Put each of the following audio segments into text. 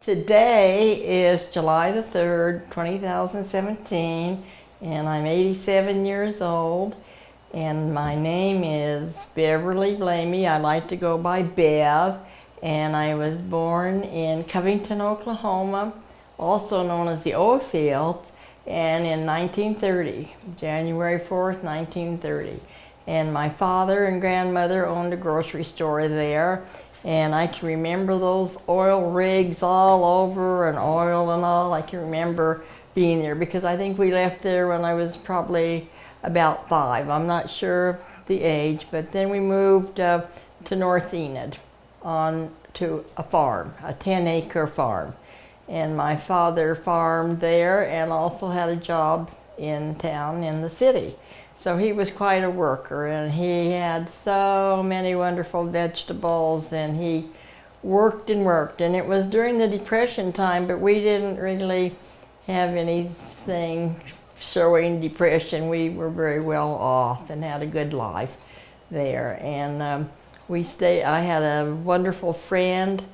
Today is July the 3rd, 2017, and I'm 87 years old, and my name is Beverly Blamey. I like to go by Bev, and I was born in Covington, Oklahoma, also known as the Oilfields, and in 1930, January 4th, 1930. And my father and grandmother owned a grocery store there. And I can remember those oil rigs all over and oil and all. I can remember being there because I think we left there when I was probably about 5. I'm not sure of the age, but then we moved to North Enid on to a farm, a 10-acre farm. And my father farmed there and also had a job in town in the city. So he was quite a worker, and he had so many wonderful vegetables, and he worked and worked. And it was during the Depression time, but we didn't really have anything showing depression. We were very well off and had a good life there. And I had a wonderful friend,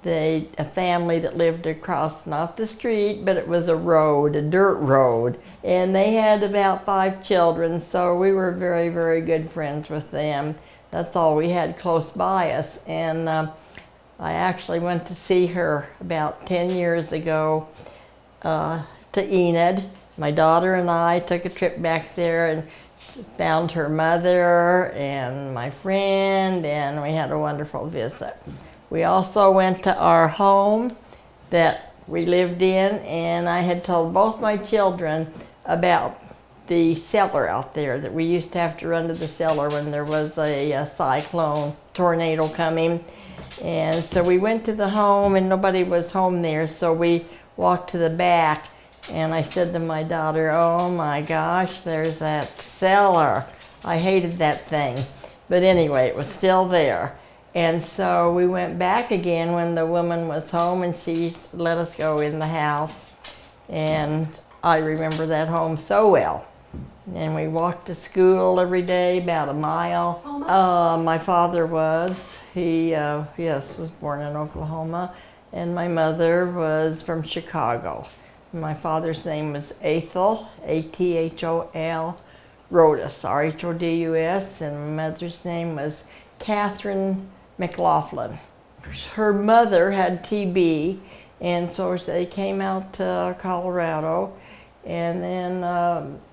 a family that lived across, not the street, but it was a road, a dirt road. And they had about 5 children, so we were very, very good friends with them. That's all we had close by us. And I actually went to see her about 10 years ago to Enid. My daughter and I took a trip back there and found her mother and my friend, and we had a wonderful visit. We also went to our home that we lived in, and I had told both my children about the cellar out there, that we used to have to run to the cellar when there was a cyclone, tornado coming. And so we went to the home, and nobody was home there, so we walked to the back, and I said to my daughter, "Oh my gosh, there's that cellar." I hated that thing, but anyway, it was still there. And so we went back again when the woman was home, and she let us go in the house. And I remember that home so well. And we walked to school every day, about a mile. My father was. He, was born in Oklahoma. And my mother was from Chicago. My father's name was Athol, A-T-H-O-L, Rodus, R-H-O-D-U-S. And my mother's name was Catherine McLaughlin. Her mother had TB, and so they came out to Colorado, and then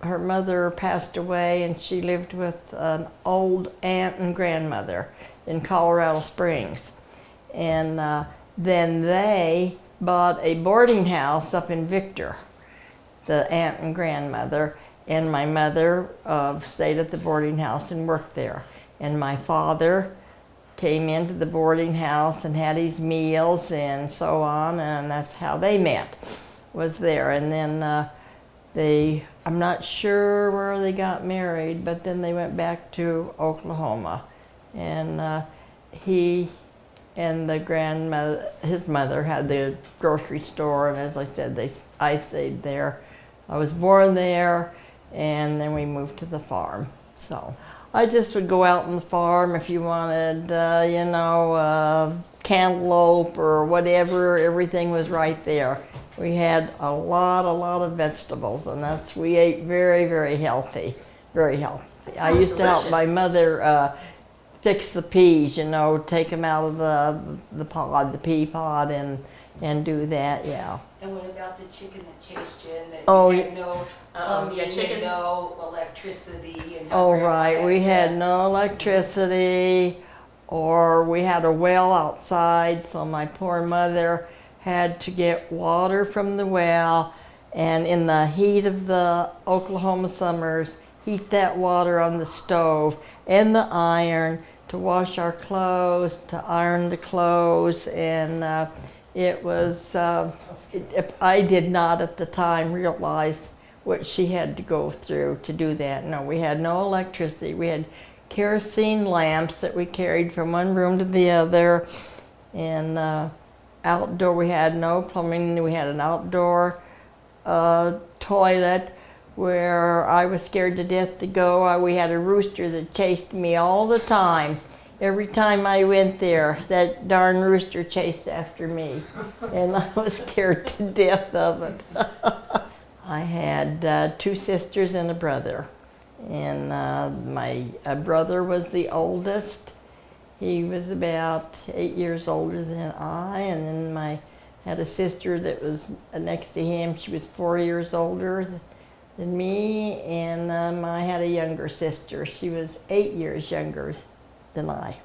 her mother passed away, and she lived with an old aunt and grandmother in Colorado Springs. And then they bought a boarding house up in Victor, the aunt and grandmother, and my mother stayed at the boarding house and worked there. And my father came into the boarding house and had his meals and so on, and that's how they met, was there. And then I'm not sure where they got married, but then they went back to Oklahoma. And he and his mother had the grocery store, and as I said, I stayed there. I was born there, and then we moved to the farm. So I just would go out on the farm if you wanted, cantaloupe or whatever. Everything was right there. We had a lot of vegetables, and we ate very, very healthy, very healthy. I used to help my mother fix the peas, take them out of the pod, the pea pod, and do that, yeah. And what about the chicken that chased you and that you had no, chickens. no electricity? And Oh, right. We had no electricity, or we had a well outside, so my poor mother had to get water from the well, and in the heat of the Oklahoma summers, heat that water on the stove and the iron to wash our clothes, to iron the clothes, and it was, I did not at the time realize what she had to go through to do that. No, we had no electricity. We had kerosene lamps that we carried from one room to the other, and outdoor, we had no plumbing. We had an outdoor toilet where I was scared to death to go. We had a rooster that chased me all the time, Every time I went there, that darn rooster chased after me, and I was scared to death of it. I had 2 sisters and a brother, and my brother was the oldest. He was about 8 years older than I, and then I had a sister that was next to him. She was 4 years older than me, and I had a younger sister. She was 8 years younger than I.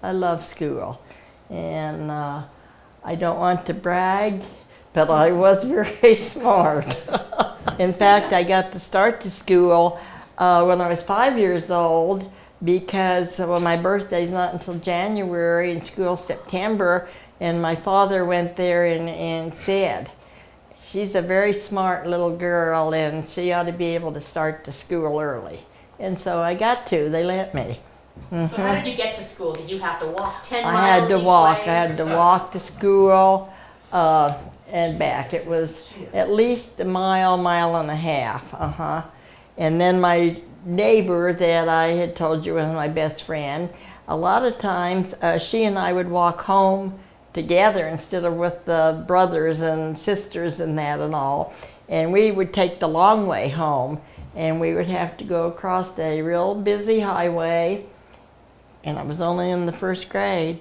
I love school, and I don't want to brag, but I was very smart. In fact, I got to start the school when I was 5 years old, because my birthday's not until January and school's September, and my father went there and said, she's a very smart little girl and she ought to be able to start the school early. And so I got to, they let me. So how did you get to school? Did you have to walk 10 I miles had to each walk. way? I had to walk to school and back. It was at least a mile, mile and a half. And then my neighbor that I had told you was my best friend, a lot of times she and I would walk home together instead of with the brothers and sisters and that and all. And we would take the long way home, and we would have to go across a real busy highway, and I was only in the 1st grade.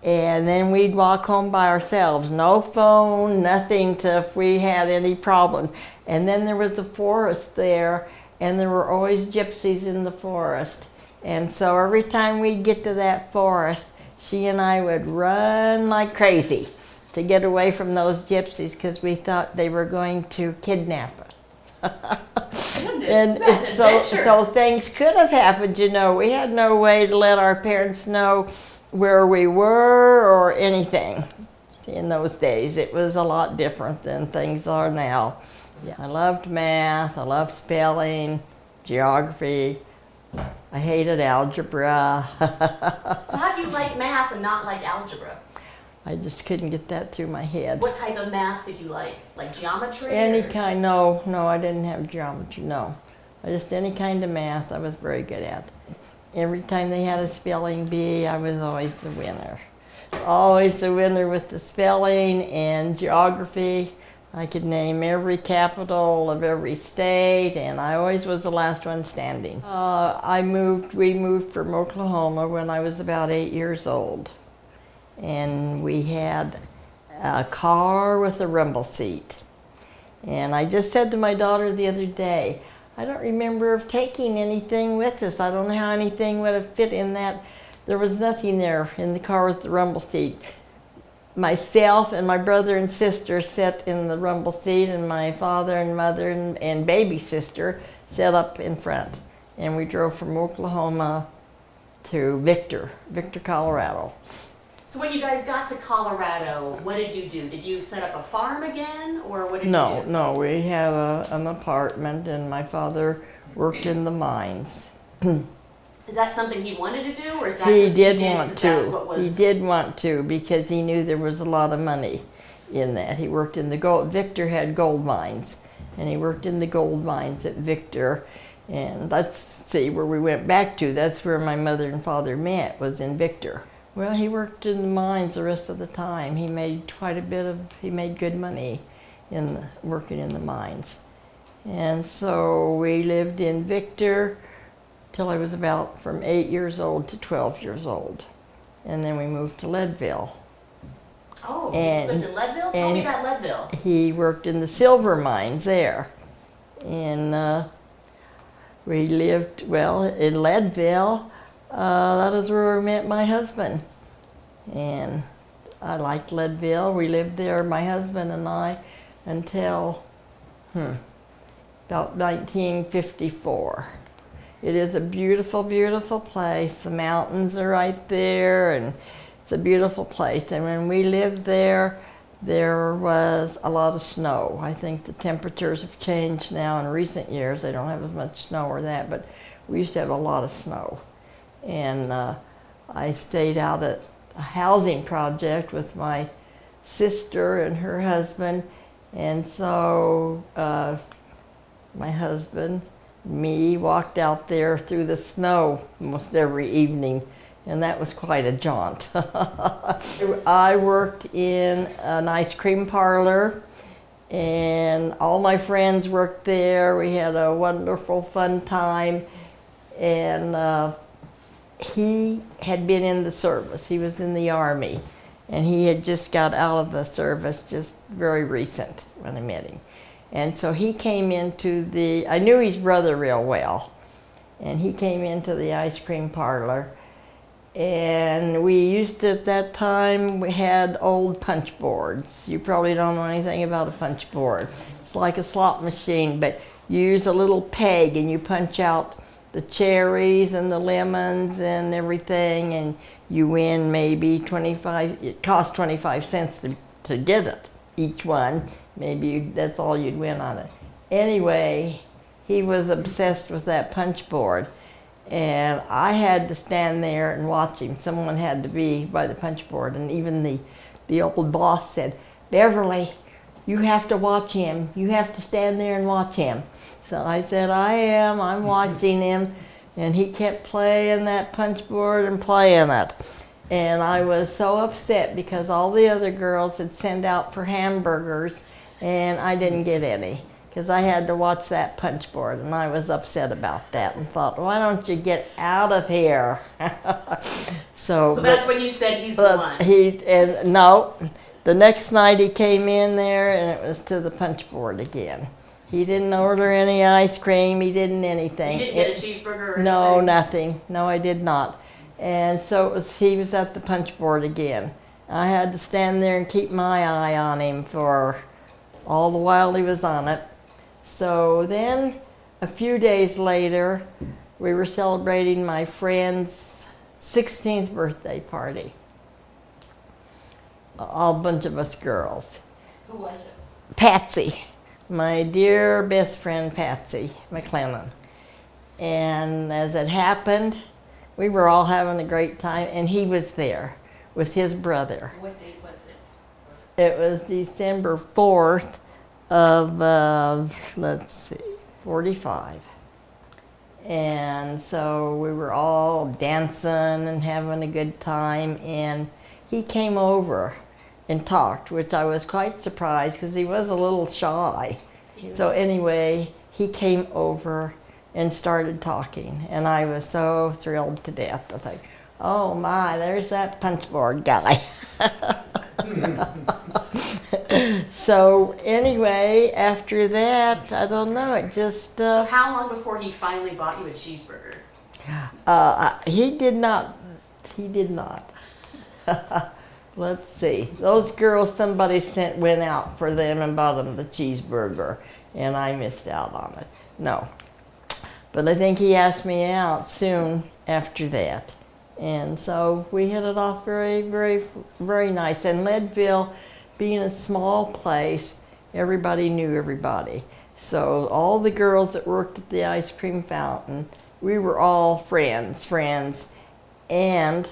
And then we'd walk home by ourselves, no phone, nothing to if we had any problems. And then there was a forest there, and there were always gypsies in the forest. And so every time we'd get to that forest, she and I would run like crazy to get away from those gypsies, because we thought they were going to kidnap us. And so things could have happened, you know. We had no way to let our parents know where we were or anything. In those days, it was a lot different than things are now. Yeah. I loved math, I loved spelling, geography. I hated algebra. So how do you like math and not like algebra? I just couldn't get that through my head. What type of math did you like? Like geometry? Any or? kind, no, I didn't have geometry, no. Just any kind of math I was very good at. Every time they had a spelling bee, I was always the winner. Always the winner with the spelling and geography. I could name every capital of every state, and I always was the last one standing. We moved from Oklahoma when I was about 8 years old. And we had a car with a rumble seat. And I just said to my daughter the other day, I don't remember of taking anything with us. I don't know how anything would have fit in that. There was nothing there in the car with the rumble seat. Myself and my brother and sister sat in the rumble seat, and my father and mother and baby sister sat up in front. And we drove from Oklahoma to Victor, Colorado. So when you guys got to Colorado, what did you do? Did you set up a farm again, or what did you do? No, we had an apartment, and my father worked in the mines. Is that something he wanted to do, or is that He just did did want 'cause that's what to. was... He did want to, because he knew there was a lot of money in that. He worked in the gold. Victor had gold mines, and he worked in the gold mines at Victor. And let's see where we went back to. That's where my mother and father met, was in Victor. Well, he worked in the mines the rest of the time. He made he made good money working in the mines. And so we lived in Victor till I was about from 8 years old to 12 years old. And then we moved to Leadville. Oh, And- you lived in Leadville? Tell me about Leadville. He worked in the silver mines there. And we lived, well, in Leadville. That is where I met my husband. And I liked Leadville. We lived there, my husband and I, until about 1954. It is a beautiful, beautiful place. The mountains are right there, and it's a beautiful place. And when we lived there, there was a lot of snow. I think the temperatures have changed now in recent years. They don't have as much snow or that, but we used to have a lot of snow. And I stayed out at a housing project with my sister and her husband. And so my husband, me, walked out there through the snow almost every evening and that was quite a jaunt. I worked in an ice cream parlor, and all my friends worked there. We had a wonderful, fun time, and he had been in the service. He was in the Army, and he had just got out of the service just very recent when I met him. And so he came into I knew his brother real well, and he came into the ice cream parlor. And we used to, at that time, we had old punch boards. You probably don't know anything about a punch board. It's like a slot machine, but you use a little peg and you punch out the cherries and the lemons and everything, and you win maybe 25, it costs 25 cents to get it, each one. Maybe that's all you'd win on it. Anyway, he was obsessed with that punch board. And I had to stand there and watch him. Someone had to be by the punch board, and even the old boss said, "Beverly, you have to watch him. You have to stand there and watch him." So I said, I'm watching him. And he kept playing that punch board and playing it. And I was so upset because all the other girls had sent out for hamburgers, and I didn't get any, because I had to watch that punch board, and I was upset about that and thought, why don't you get out of here? So that's when you said he's the one. No, the next night he came in there, and it was to the punch board again. He didn't order any ice cream. He didn't anything. You didn't get a cheeseburger or No, anything? nothing. No, I did not. And so he was at the punch board again. I had to stand there and keep my eye on him for all the while he was on it. So then, a few days later, we were celebrating my friend's 16th birthday party. A bunch of us girls. Who was it? Patsy, my dear best friend Patsy McLennan. And as it happened, we were all having a great time, and he was there with his brother. What date was it? It was December 4th of, let's see, 45. And so we were all dancing and having a good time, and he came over and talked, which I was quite surprised because he was a little shy. So anyway, he came over and started talking, and I was so thrilled to death to think, oh my, there's that punch board guy. So anyway, after that, I don't know, it just... So how long before he finally bought you a cheeseburger? He did not. Let's see. Those girls, somebody went out for them and bought them the cheeseburger, and I missed out on it. No. But I think he asked me out soon after that. And so we hit it off very, very, very nice. And Leadville, being a small place, everybody knew everybody. So all the girls that worked at the ice cream fountain, we were all friends. And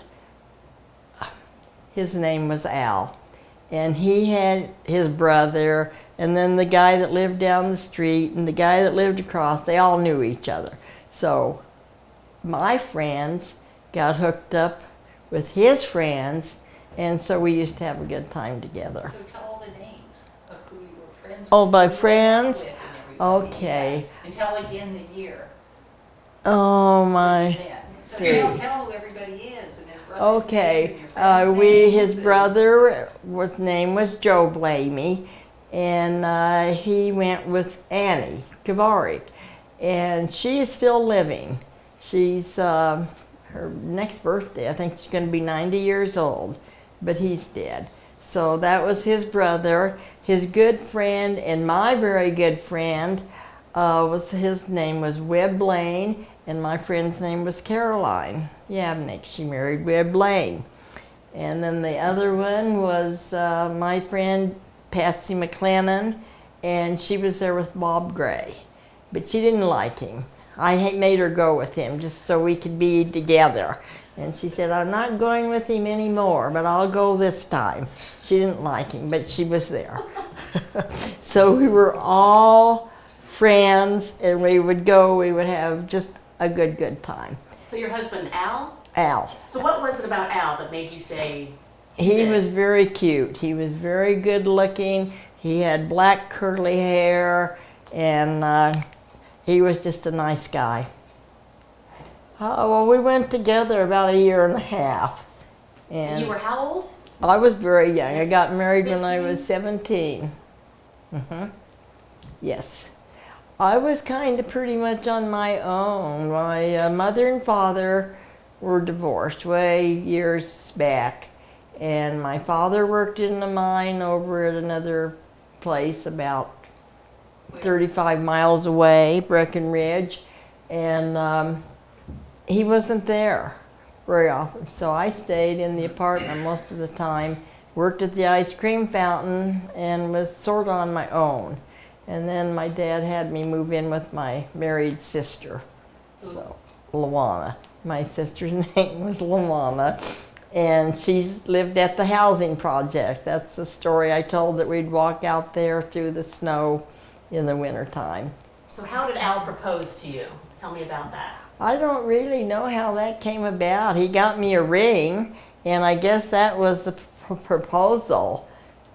his name was Al. And he had his brother, and then the guy that lived down the street, and the guy that lived across, they all knew each other. So my friends got hooked up with his friends, and so we used to have a good time together. So tell all the names of who you were friends with. Oh, my who you friends? went out with and everybody. Okay. Yeah. And tell again the year. Oh my. Yeah. So see. tell who everybody is and his brother's names Okay, and your friends' his names brother name was Joe Blamey, and he went with Annie Kavarik, and she is still living. She's her next birthday, I think she's going to be 90 years old, but he's dead. So that was his brother. His good friend and my very good friend his name was Webb Lane, and my friend's name was Caroline Yabnick. She married Webb Lane. And then the other one was my friend Patsy McLennan, and she was there with Bob Gray. But she didn't like him. I made her go with him just so we could be together. And she said, I'm not going with him anymore, but I'll go this time. She didn't like him, but she was there. So we were all friends, and we would have just a good time. So your husband Al Al. So what was it about Al that made you say? He said- was very cute. He was very good looking. He had black curly hair, and he was just a nice guy. Well, we went together about a year and a half. And you were how old? I was very young. I got married when I 15? was 17. Yes. I was kind of pretty much on my own. My mother and father were divorced way years back. And my father worked in the mine over at another place about 35 miles away, Breckenridge. And he wasn't there very often. So I stayed in the apartment most of the time, worked at the ice cream fountain, and was sort of on my own. And then my dad had me move in with my married sister, so Luana. My sister's name was Luana, and she's lived at the housing project. That's the story I told, that we'd walk out there through the snow in the wintertime. So how did Al propose to you? Tell me about that. I don't really know how that came about. He got me a ring, and I guess that was the proposal.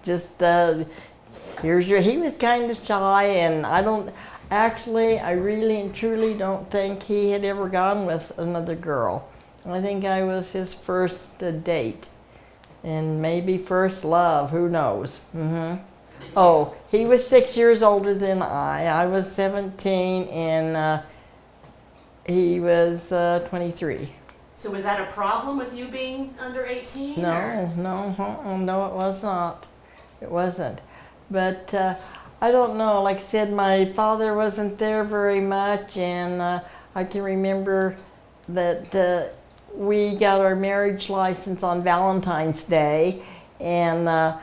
Just, he was kind of shy, and I really and truly don't think he had ever gone with another girl. I think I was his first date, and maybe first love, who knows. Oh, he was 6 years older than I was 17, and he was 23. So was that a problem with you being under 18? No, it was not. It wasn't. But I don't know. Like I said, my father wasn't there very much, and I can remember that we got our marriage license on Valentine's Day, and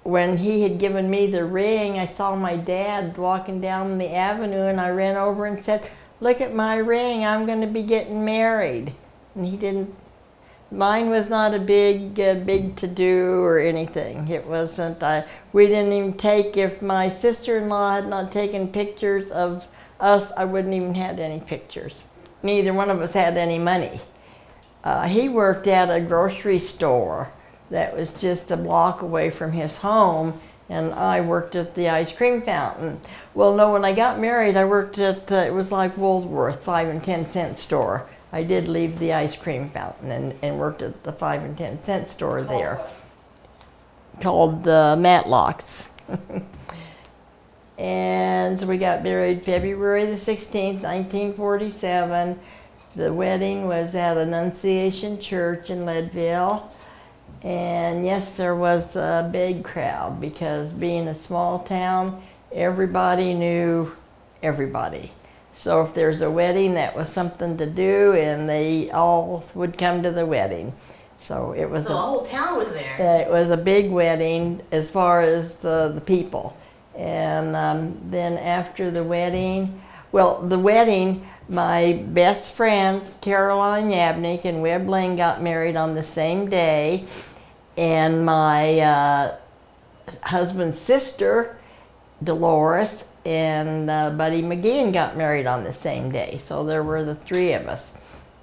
when he had given me the ring, I saw my dad walking down the avenue, and I ran over and said, "Look at my ring, I'm going to be getting married." And he didn't. Mine was not a big to-do or anything. It wasn't. We didn't even take, if my sister-in-law had not taken pictures of us, I wouldn't even had any pictures. Neither one of us had any money. He worked at a grocery store that was just a block away from his home, and I worked at the ice cream fountain. Well, no, when I got married, I worked at, it was like Woolworth, 5 and 10 cent store. I did leave the ice cream fountain and worked at the 5 and 10 cent store there, called Matlocks. And so we got married February the 16th, 1947. The wedding was at Annunciation Church in Leadville. And yes, there was a big crowd, because being a small town, everybody knew everybody. So if there's a wedding, that was something to do, and they all would come to the wedding. So it was. So the whole town was there. It was a big wedding as far as the people. And then after the wedding, my best friends, Caroline Yabnick and Webb Lane, got married on the same day. And my husband's sister, Dolores, and Buddy McGeehan got married on the same day. So there were the three of us.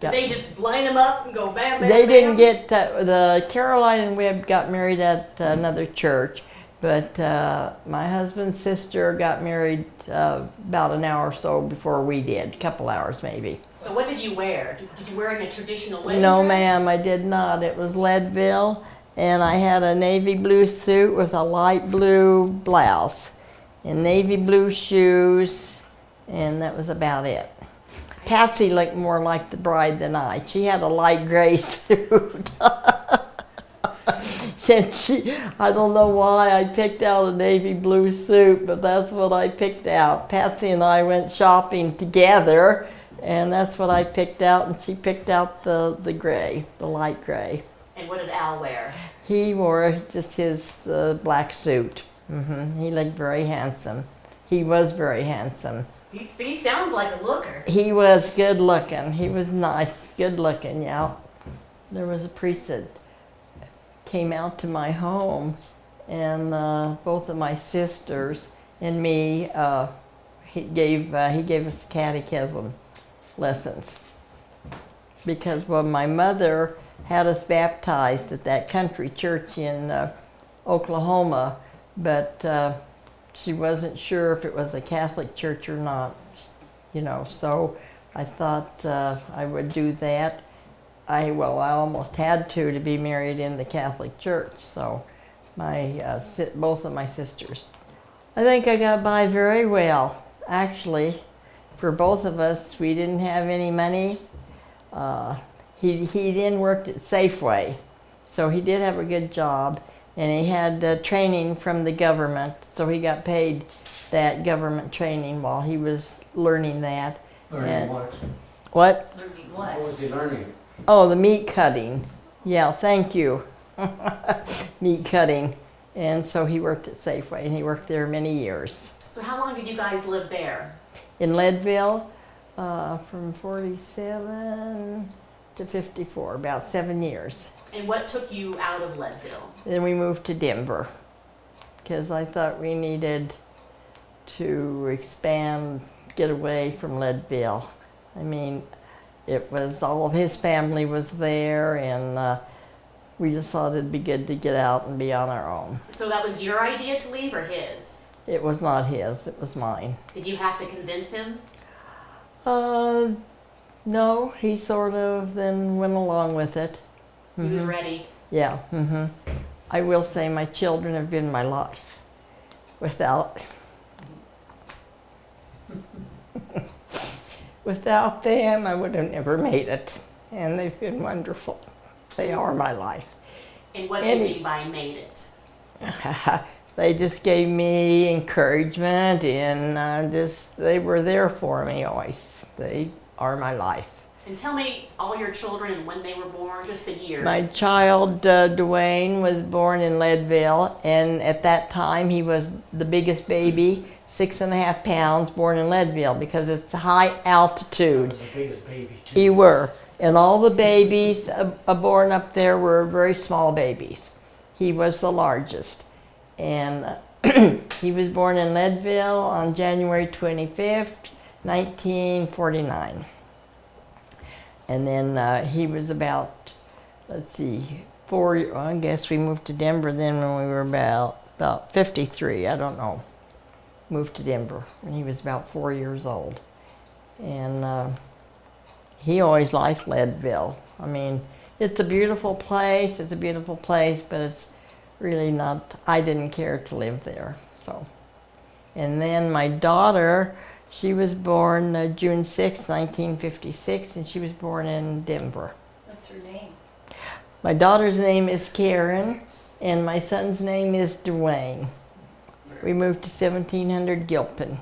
Did they just line them up and go bam, bam, They didn't bam? get, the Caroline and Webb got married at another church, but my husband's sister got married about an hour or so before we did, a couple hours maybe. So what did you wear? Did you wear a traditional wedding No, dress? ma'am, I did not. It was Leadville, and I had a navy blue suit with a light blue blouse and navy blue shoes, and that was about it. Patsy looked more like the bride than I. She had a light gray suit. I don't know why I picked out a navy blue suit, but that's what I picked out. Patsy and I went shopping together, and that's what I picked out, and she picked out the gray, the light gray. And what did Al wear? He wore just his black suit. He looked very handsome. He was very handsome. He sounds like a looker. He was good looking. He was nice, good looking, yeah. There was a priest that came out to my home, and both of my sisters and me, he gave us catechism lessons. because well, my mother had us baptized at that country church in Oklahoma, but she wasn't sure if it was a Catholic church or not, you know, so I thought I would do that. I almost had to be married in the Catholic church, so both of my sisters. I think I got by very well, actually. For both of us, we didn't have any money. He then worked at Safeway, so he did have a good job, and he had training from the government, so he got paid that government training while he was learning that. Learning what? What? Learning What what? was he learning? Oh, the meat cutting. Yeah, thank you. Meat cutting. And so he worked at Safeway, and he worked there many years. So how long did you guys live there? In Leadville, from 47 to 54, about 7 years. And what took you out of Leadville? Then we moved to Denver because I thought we needed to expand, get away from Leadville. I mean, it was all of his family was there, and we just thought it'd be good to get out and be on our own. So that was your idea to leave or his? It was not his, it was mine. Did you have to convince him? No, he sort of then went along with it. He was ready. Yeah. I will say my children have been my life. Without them, I would have never made it. And they've been wonderful. They are my life. And what do you mean by made it? They just gave me encouragement, and they were there for me always. They are my life. And tell me all your children and when they were born, just the years. My child, Dwayne, was born in Leadville, and at that time he was the biggest baby, 6.5 pounds, born in Leadville because it's high That altitude. was the biggest baby too. He were. And all the babies born up there were very small babies. He was the largest. And he was born in Leadville on January 25th, 1949. And then he was about, let's see, I guess we moved to Denver then when we were about 53, I don't know. Moved to Denver when he was about 4 years old. And he always liked Leadville. I mean, it's a beautiful place, but it's really not, I didn't care to live there, so. And then my daughter, she was born June 6, 1956, and she was born in Denver. What's her name? My daughter's name is Karen, and my son's name is Dwayne. We moved to 1700 Gilpin.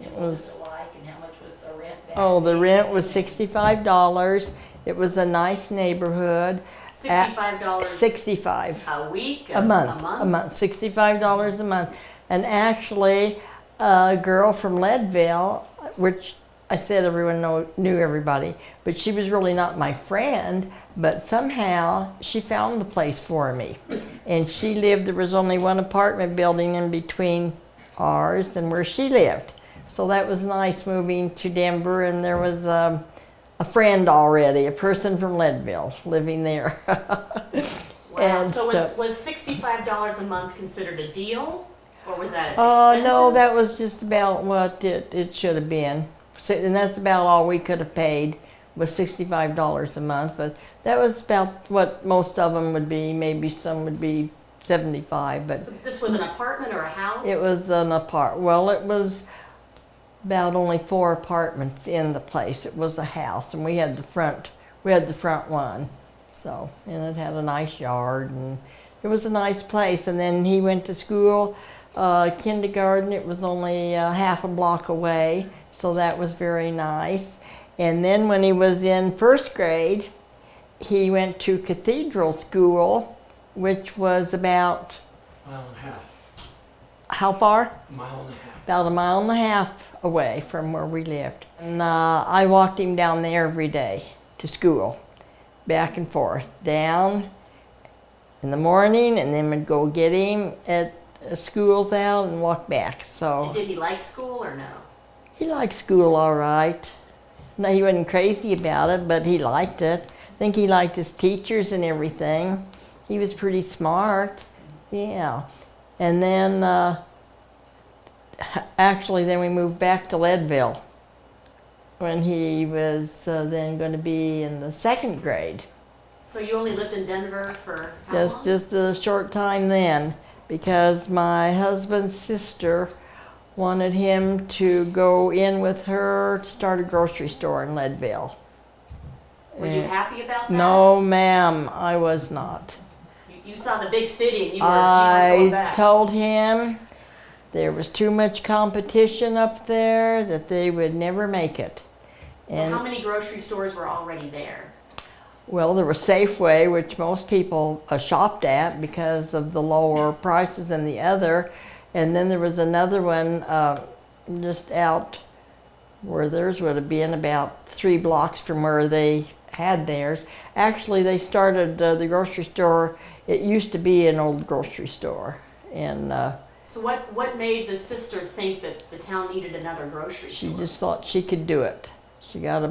And what was it like, and how much was the rent back Oh, the then? rent was $65. It was a nice neighborhood. $65 $65 a week? a month. $65 a month. And actually, a girl from Leadville, which I said everyone knew everybody, but she was really not my friend, but somehow she found the place for me. And she lived, there was only one apartment building in between ours and where she lived. So that was nice moving to Denver, and there was a friend already, a person from Leadville living there. Wow. And So was $65 a month considered a deal? Or was that Oh, expensive? no, that was just about what it should have been. So, and that's about all we could have paid was $65 a month. But that was about what most of them would be. Maybe some would be 75, but So this was an apartment or a house? it was an Well, it was about only 4 apartments in the place. It was a house, and we had the front one. So, and it had a nice yard, and it was a nice place. And then he went to school, kindergarten. It was only half a block away, so that was very nice. And then when he was in 1st grade, he went to Cathedral School, which was about, Mile and a half. how far? Mile and a half. About 1.5 miles away from where we lived. And I walked him down there every day to school, back and forth, down in the morning, and then would go get him at school's out and walk back. So And did he like school or no? he liked school all right. No, he wasn't crazy about it, but he liked it. I think he liked his teachers and everything. He was pretty smart. Yeah. And then, actually, then we moved back to Leadville when he was then going to be in the second grade. So you only lived in Denver for how long? Just a short time then, because my husband's sister wanted him to go in with her to start a grocery store in Leadville. Were you happy about that? No, ma'am, I was not. You saw the big city and you were going I back. told him there was too much competition up there, that they would never make it. So how many grocery stores were already there? Well, there was Safeway, which most people shopped at because of the lower prices than the other. And then there was another one just out where theirs would have been about 3 blocks from where they had theirs. Actually, they started the grocery store. It used to be an old grocery store. And So what made the sister think that the town needed another grocery she store? just thought she could do it. She thought a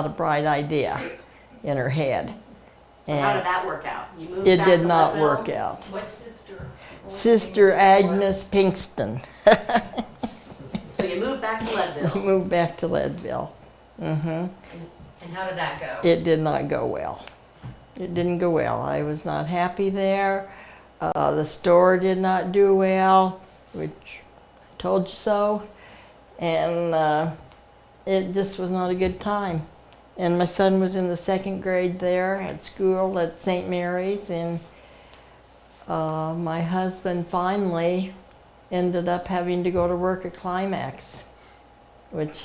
bright idea in her head. So how did that work out? You moved It back did to not Leadville? work out. What sister? Sister Agnes Pinkston. So you moved back to Leadville. Moved back to Leadville. And how did that go? It did not go well. It didn't go well. I was not happy there. The store did not do well, which I told you so. And it just was not a good time. And my son was in the second grade there at school at St. Mary's, and my husband finally ended up having to go to work at Climax, which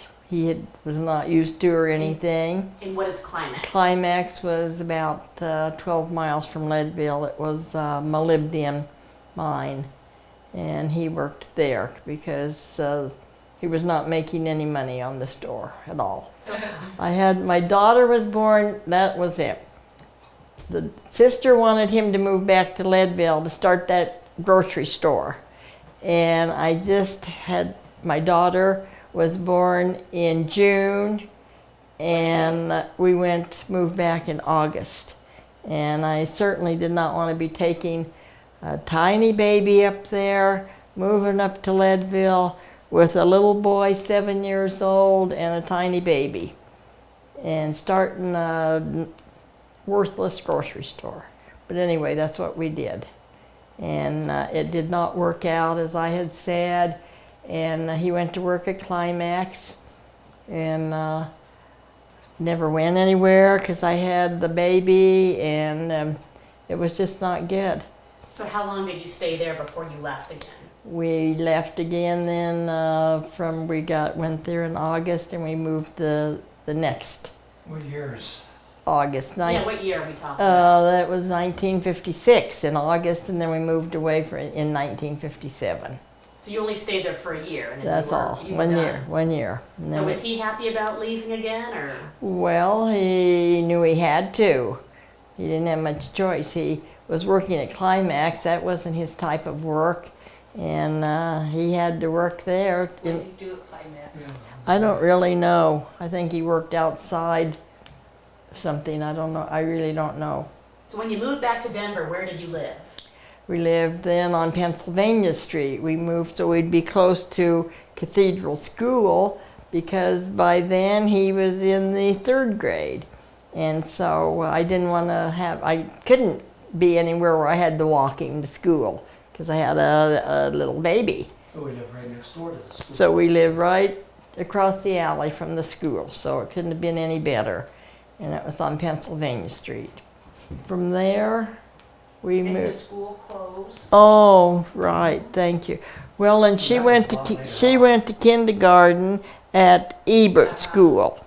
was not used to or anything. And what is Climax? Climax was about 12 miles from Leadville. It was a molybdenum mine, and he worked there because he was not making any money on the store at all. So, My daughter was born, that was it. The sister wanted him to move back to Leadville to start that grocery store. And my daughter was born in June, and we moved back in August. And I certainly did not want to be taking a tiny baby up there, moving up to Leadville with a little boy 7 years old and a tiny baby, and starting a worthless grocery store. But anyway, that's what we did. And it did not work out as I had said. And he went to work at Climax and never went anywhere because I had the baby, and it was just not good. so how long did you stay there before you left again? We left again then went there in August, and we moved the next What years? August. Yeah, what year are we talking about? That was 1956 in August, and then we moved away in 1957. So you only stayed there for a year, and then That's you were, all. you were done. 1 year. And So then was he happy about leaving again, or? Well, he knew he had to. He didn't have much choice. He was working at Climax. That wasn't his type of work, and he had to work there. What did you do at Climax? I don't really know. I think he worked outside something. I don't know. I really don't know. So when you moved back to Denver, where did you live? We lived then on Pennsylvania Street. We moved so we'd be close to Cathedral School, because by then he was in the 3rd grade. And so I couldn't be anywhere where I had to walk him to school because I had a little baby. So we live right next door to the school. So we lived right across the alley from the school, so it couldn't have been any better. And it was on Pennsylvania Street. From there, we Then the moved. school closed. Oh, right, thank you. Well, and she That went was a to lot later she on. went to kindergarten at Ebert School,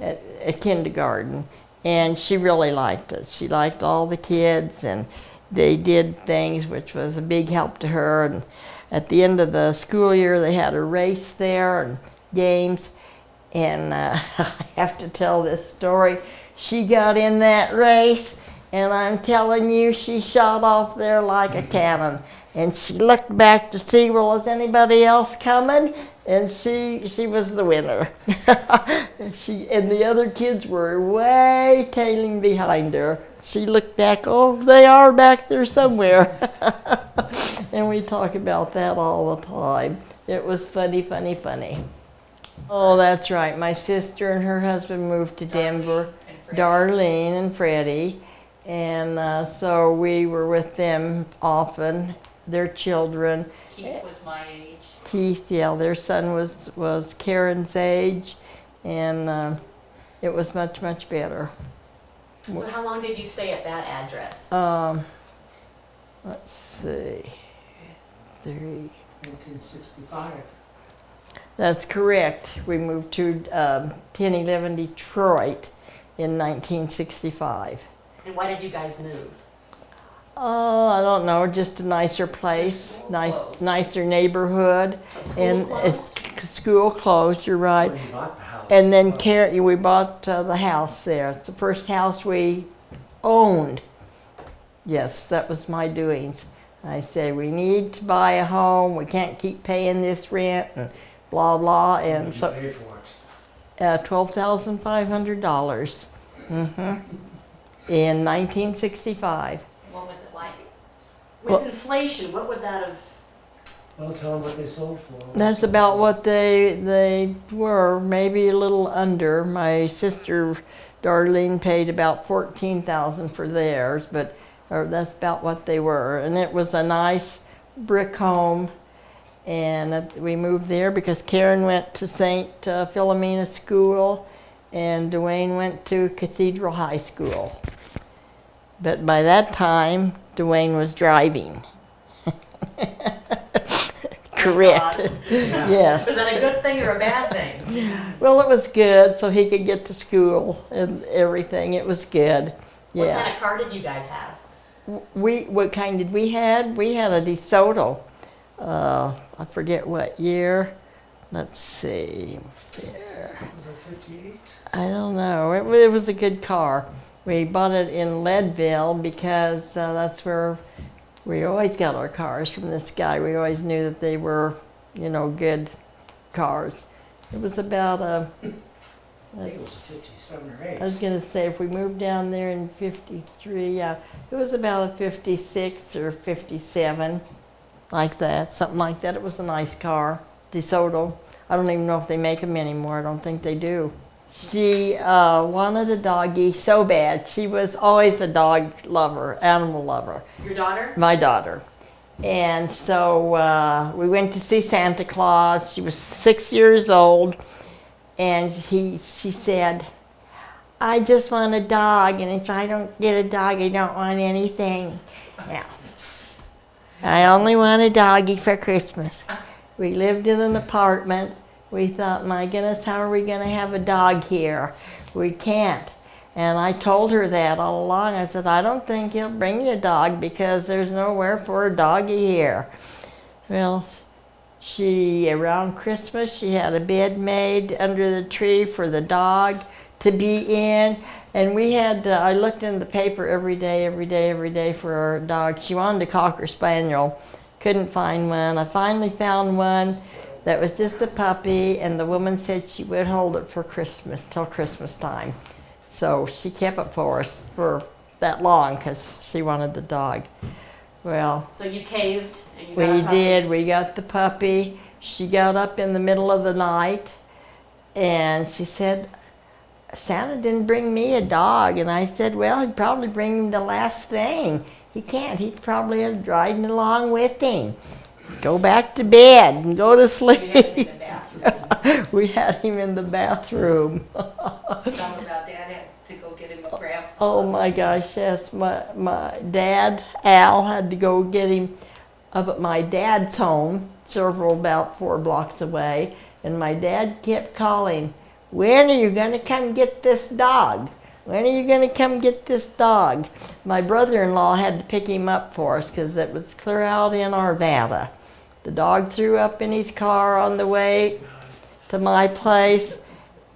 at kindergarten, and she really liked it. She liked all the kids, and they did things which was a big help to her. And at the end of the school year, they had a race there and games, and I have to tell this story. She got in that race, and I'm telling you, she shot off there like a cannon. And she looked back to see, well, is anybody else coming? And she was the winner. And the other kids were way tailing behind her. She looked back, oh, they are back there somewhere. And we talk about that all the time. It was funny, funny, funny. Oh, that's right. My sister and her husband moved to Denver. Darlene and Freddie. And so we were with them often, their children. Keith was my age. Keith, yeah, their son was Karen's age, and it was much, much better. So how long did you stay at that address? Let's see, 1965. That's correct. We moved to 1011 Detroit in 1965. And why did you guys move? Oh, I don't know, just a nicer place, nicer neighborhood. A school And closed? it's school closed, you're right. When you bought the house. And then we bought the house there. It's the first house we owned. Yes, that was my doings. I said, we need to buy a home. We can't keep paying this rent and blah, blah. What And did so, you pay for it? $12,500 in 1965. What was it like? With Well- inflation, what would that have? Well, tell them what they sold for. That's about what they were, maybe a little under. My sister Darlene paid about $14,000 for theirs, but that's about what they were. And it was a nice brick home, and we moved there because Karen went to St. Philomena School, and Dwayne went to Cathedral High School. But by that time, Dwayne was driving. Correct. God. Yes. Was that a good thing or a bad thing? Well, it was good, so he could get to school and everything. It was good. What Yeah. kind of car did you guys have? What kind did we had? We had a DeSoto. I forget what year. Let's see. There. Was it 58? I don't know. It was a good car. We bought it in Leadville because that's where we always got our cars from this guy. We always knew that they were, good cars. It was about I think it was 57 or 8. I was going to say, if we moved down there in 53, yeah, it was about a 56 or 57, like that, something like that. It was a nice car, DeSoto. I don't even know if they make them anymore. I don't think they do. She wanted a doggie so bad. She was always a dog lover, animal lover. Your daughter? My daughter. And so we went to see Santa Claus. She was 6 years old. And she said, I just want a dog. And if I don't get a dog, I don't want anything else. I only want a doggie for Christmas. We lived in an apartment. We thought, my goodness, how are we going to have a dog here? We can't. And I told her that all along. I said, I don't think he'll bring you a dog because there's nowhere for a doggy here. Well, around Christmas, she had a bed made under the tree for the dog to be in. And we had, I looked in the paper every day for our dog. She wanted a Cocker Spaniel. Couldn't find one. I finally found one that was just a puppy, and the woman said she would hold it for Christmas, till Christmas time. So she kept it for us for that long because she wanted the dog. Well, So you caved and you got a we puppy. did. We got the puppy. She got up in the middle of the night, and she said, Santa didn't bring me a dog. And I said, well, he'd probably bring him the last thing. He can't. He's probably riding along with him. Go back to bed and go to sleep. We had him in the bathroom. We had him in the bathroom. Talk about Dad had to go get him a grab. Oh my gosh, yes. My dad, Al, had to go get him up at my dad's home, about 4 blocks away. And my dad kept calling, when are you going to come get this dog? When are you going to come get this dog? My brother-in-law had to pick him up for us because it was clear out in Arvada. The dog threw up in his car on the way to my place,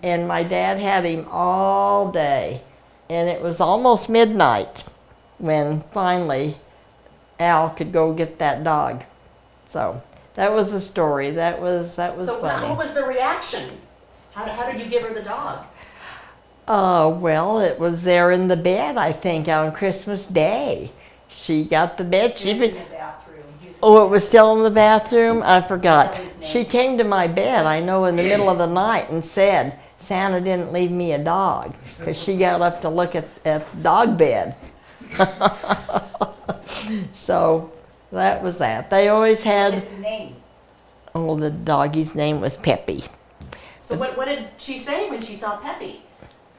and my dad had him all day. And it was almost midnight when finally Al could go get that dog. So that was the story. That was So funny. what was the reaction? How did you give her the dog? Well, it was there in the bed, I think, on Christmas Day. She got the bed. He was in the bathroom. He was- Oh, it was still in the bathroom? I forgot. Tell his name. She came to my bed, I know, in the middle of the night and said, Santa didn't leave me a dog, because she got up to look at the dog bed. So that was that. They always had, What's the name? oh, the doggy's name was Peppy. So what did she say when she saw Peppy?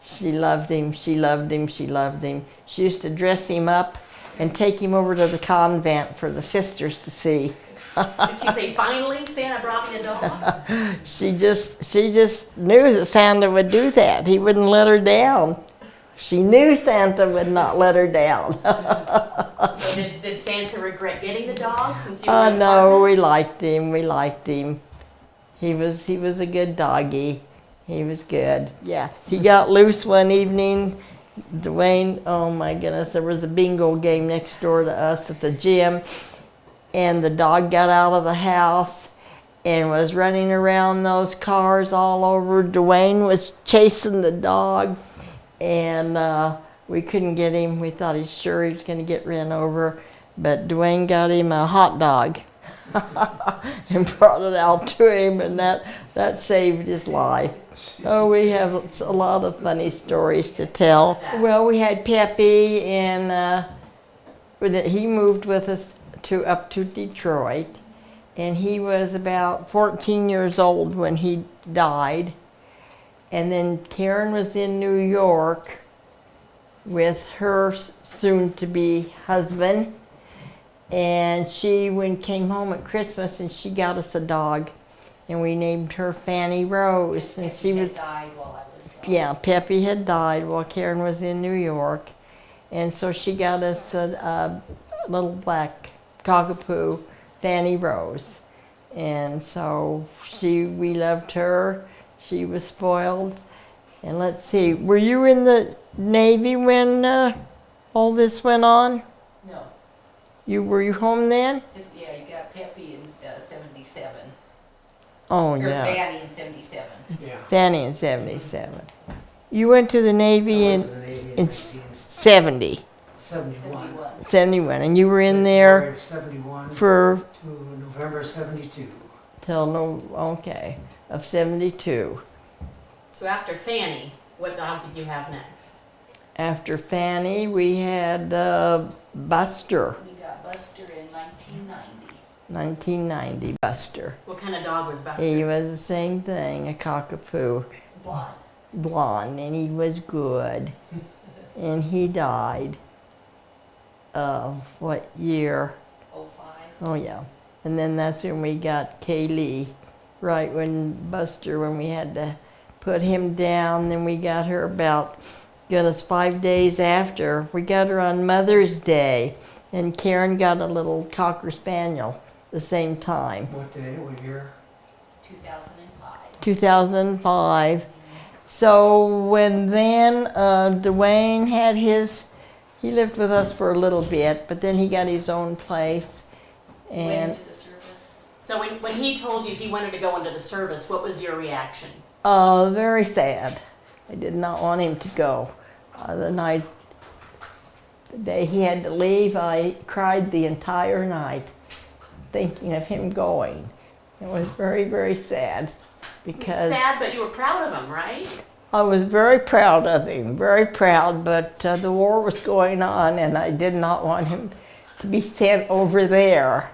She loved him, she loved him, she loved him. She used to dress him up and take him over to the convent for the sisters to see. Did she say, finally, Santa brought me a dog? She just knew that Santa would do that. He wouldn't let her down. She knew Santa would not let her down. So did Santa regret getting the dog since you were Oh in no, we apartment? liked him. We liked him. He was a good doggy. He was good. Yeah. He got loose one evening. Dwayne, oh my goodness, there was a bingo game next door to us at the gym, and the dog got out of the house and was running around those cars all over. Dwayne was chasing the dog, and we couldn't get him. We thought he's sure he was going to get ran over, but Dwayne got him a hot dog and brought it out to him, and that saved his life. Oh, we have a lot of funny stories to tell. Well, we had Peppy, and he moved with us up to Detroit, and he was about 14 years old when he died. And then Karen was in New York with her soon-to-be husband, and she came home at Christmas, and she got us a dog, and we named her Fanny Rose. And she He had was, died while I was gone. yeah, Peppy had died while Karen was in New York, and so she got us a little black cockapoo, Fanny Rose, and so we loved her. She was spoiled. And let's see, were you in the Navy when all this went on? No, Were you home then? yeah, you got Peppy in 77. Oh Or yeah, Fanny in 77. Yeah. Fanny in '77. You went to the Navy I in went to the Navy in in 70, 1971. 71, and you were in there February of 71 for to November 72. okay, of 72. So after Fanny, what dog did you have next? After Fanny, we had Buster, We got Buster in 1990. 1990 Buster. What kind of dog was Buster? He was the same thing, a cockapoo, Blonde. blonde, and he was good. And he died, what year? 05. Oh yeah. And then that's when we got Kaylee, right when we had to put him down. Then we got her got us 5 days after. We got her on Mother's Day, and Karen got a little Cocker Spaniel the same time, What day, what year? 2005. 2005. So when then Dwayne had he lived with us for a little bit, but then he got his own place. Went And into the service. So when he told you he wanted to go into the service, what was your reaction? very sad. I did not want him to go. The day he had to leave, I cried the entire night thinking of him going. It was very, very sad because Sad, but you were proud of him, right? I was very proud of him, very proud, but the war was going on and I did not want him to be sent over there.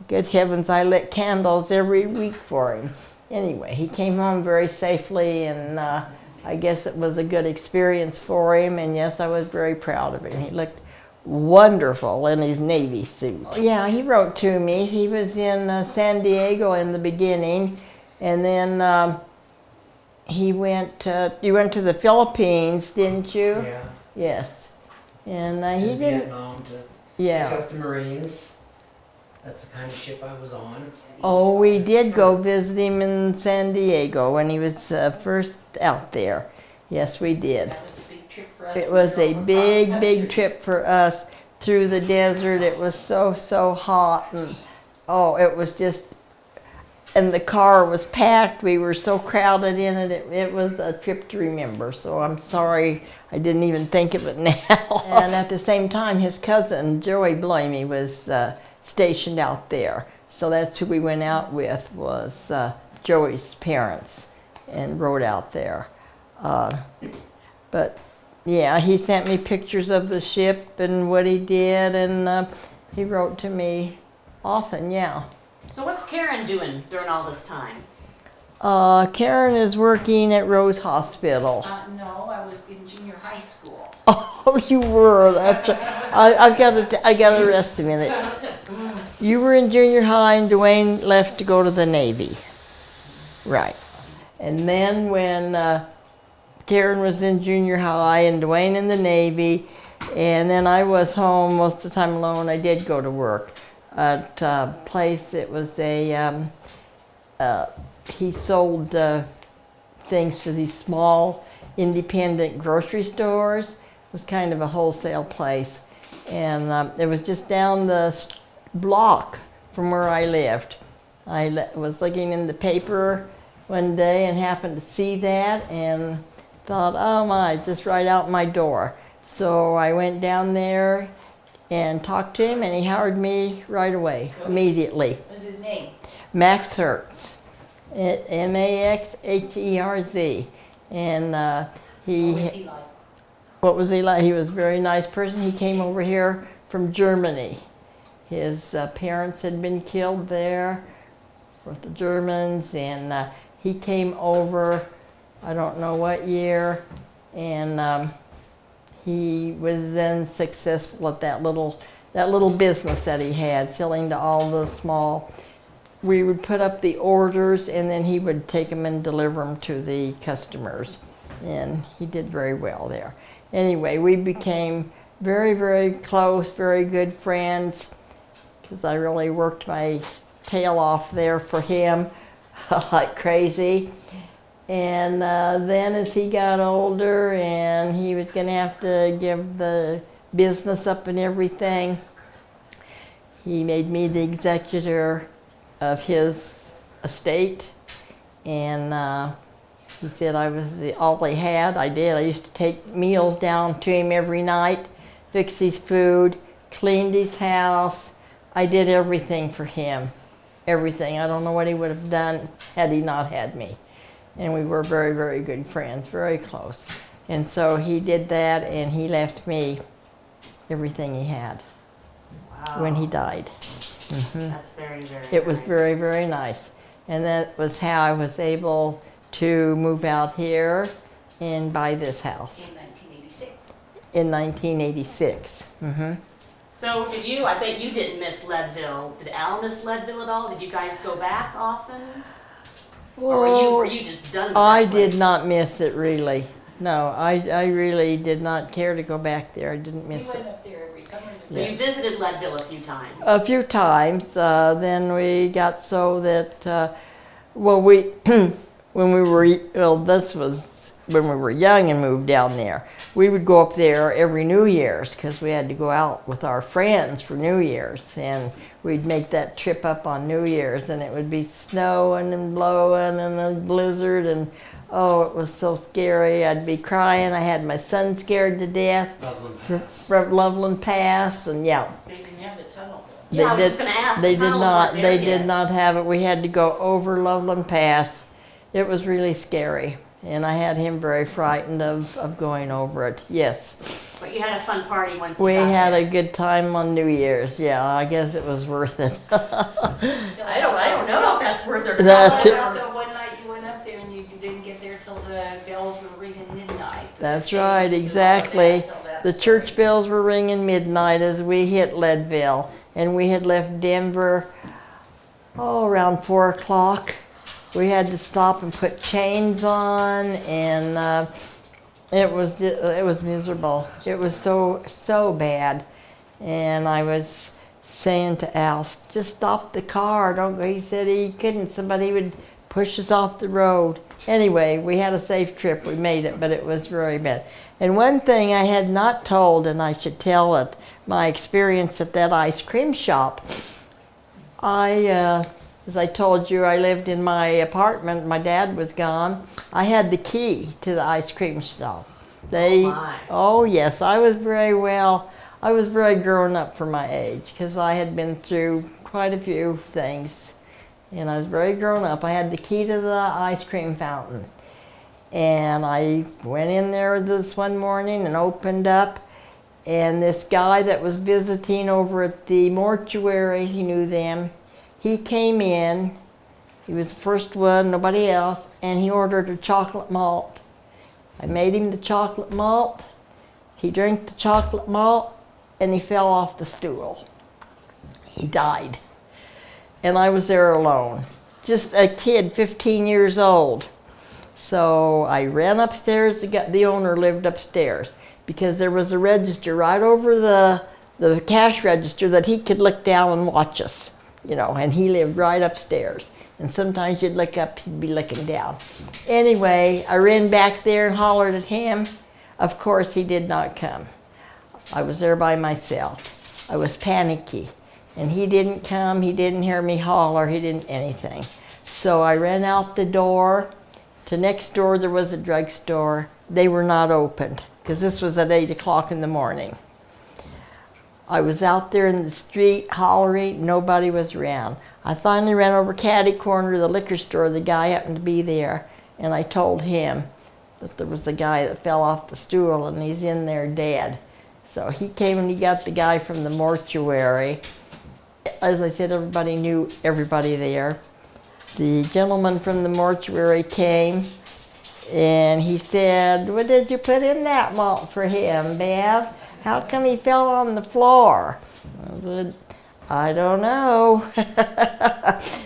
Good heavens, I lit candles every week for him. Anyway, he came home very safely, and I guess it was a good experience for him, and yes, I was very proud of him. He looked wonderful in his Navy suit. Yeah, he wrote to me. He was in San Diego in the beginning, and then you went to the Philippines, didn't you? Yeah. Yes. And he In didn't, Vietnam to pick yeah. up the Marines. That's the kind of ship I was on. Oh, we did go visit him in San Diego when he was first out there. Yes, we did. That was a big trip for us. It We was a drove across big, the big country. trip for us. through the desert. It was so hot, and oh, it was just, and the car was packed. We were so crowded in it. It was a trip to remember. So I'm sorry I didn't even think of it now. And at the same time, his cousin Joey Blamey was stationed out there. So that's who we went out with, was Joey's parents, and rode out there. But yeah, he sent me pictures of the ship and what he did, and he wrote to me often, yeah. So what's Karen doing during all this time? Karen is working at Rose Hospital. No, I was in junior high school. Oh, you were. That's right. I got to rest a minute. You were in junior high, and Dwayne left to go to the Navy. Right. And then when Karen was in junior high and Dwayne in the Navy, and then I was home most of the time alone, I did go to work at a place. It was a, he sold things to these small independent grocery stores. It was kind of a wholesale place. And it was just down the block from where I lived. I was looking in the paper one day and happened to see that and thought, oh my, just right out my door. So I went down there and talked to him, and he hired me right away, immediately. What's his name? Max Hertz, M-A-X-H-E-R-Z. And What was he like? what was he like? He was a very nice person. He came over here from Germany. His parents had been killed there with the Germans, and he came over, I don't know what year, and he was then successful at that little business that he had, selling to all the small. We would put up the orders, and then he would take them and deliver them to the customers, and he did very well there. Anyway, we became very, very close, very good friends, because I really worked my tail off there for him like crazy. And then as he got older and he was going to have to give the business up and everything, he made me the executor of his estate. And he said I was all he had. I did. I used to take meals down to him every night, fix his food, cleaned his house. I did everything for him. Everything. I don't know what he would have done had he not had me. And we were very, very good friends, very close. And so he did that, and he left me everything he had when he died. That's very, very It was nice. very, very nice. And that was how I was able to move out here and buy this house In 1986. in 1986. So did you, I bet you didn't miss Leadville. Did Al miss Leadville at all? Did you guys go back often? Or were you just done with I that did place? not miss it, really. No, I really did not care to go back there. I didn't We miss went it. up there every summer. So you visited Leadville a few times. A few times. Then we got so that, well, we, when we were, well, this was when we were young and moved down there. We would go up there every New Year's because we had to go out with our friends for New Year's. And we'd make that trip up on New Year's, and it would be snowing and blowing and a blizzard, and oh, it was so scary. I'd be crying. I had my son scared to death Loveland Pass. from Loveland Pass, and yeah. They didn't have the tunnel though. Yeah, I was just gonna ask, the They did tunnels not. weren't there They yet. did not have it. We had to go over Loveland Pass. It was really scary, and I had him very frightened of going over it. Yes, But you had a fun party once you we got had there. a good time on New Year's. Yeah, I guess it was worth it. I don't know if that's worth it. That's What it. about the one night you went up there and you didn't get there till the bells were ringing midnight? That's They right, didn't exactly. tell that The story. church bells were ringing midnight as we hit Leadville, and we had left Denver, around 4 o'clock. We had to stop and put chains on, and it was miserable. It was so bad, and I was saying to Al, just stop the car. Don't go. He said he couldn't. Somebody would pushes off the road. Anyway, we had a safe trip. We made it, but it was very bad. And one thing I had not told, and I should tell it, my experience at that ice cream shop. As I told you, I lived in my apartment. My dad was gone. I had the key to the ice cream shop. Oh yes, I was very grown up for my age because I had been through quite a few things. And I was very grown up. I had the key to the ice cream fountain. And I went in there this one morning and opened up. And this guy that was visiting over at the mortuary, he knew them. He came in. He was the first one, nobody else. And he ordered a chocolate malt. I made him the chocolate malt. He drank the chocolate malt and he fell off the stool. He died. And I was there alone. Just a kid, 15 years old. So I ran upstairs. The owner lived upstairs because there was a register right over the cash register that he could look down and watch us, you know, and he lived right upstairs. And sometimes you'd look up, he'd be looking down. Anyway, I ran back there and hollered at him. Of course, he did not come. I was there by myself. I was panicky. And he didn't come, he didn't hear me holler, he didn't anything. So I ran out the door. To next door there was a drugstore. They were not opened because this was at 8 o'clock in the morning. I was out there in the street hollering, nobody was around. I finally ran over catty corner to the liquor store. The guy happened to be there, and I told him that there was a guy that fell off the stool and he's in there dead. So he came and he got the guy from the mortuary. As I said, everybody knew everybody there. The gentleman from the mortuary came and he said, "What did you put in that malt for him, Bev? How come he fell on the floor?" I said, "I don't know."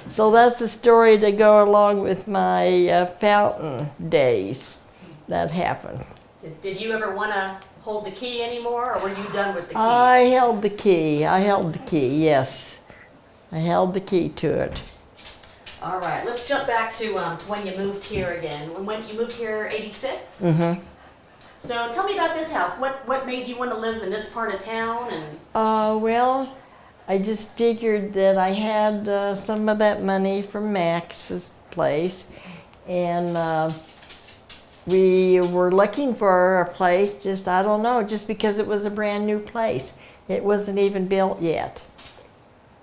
So that's the story to go along with my fountain days. That happened. Did you ever want to hold the key anymore, or were you done with the key? I held the key. Yes. I held the key to it. All right, let's jump back to when you moved here again. When you moved here, 86? Mm-hmm. So tell me about this house. What made you want to live in this part of town? And Well, I just figured that I had some of that money from Max's place, and we were looking for a place, just because it was a brand new place. It wasn't even built yet.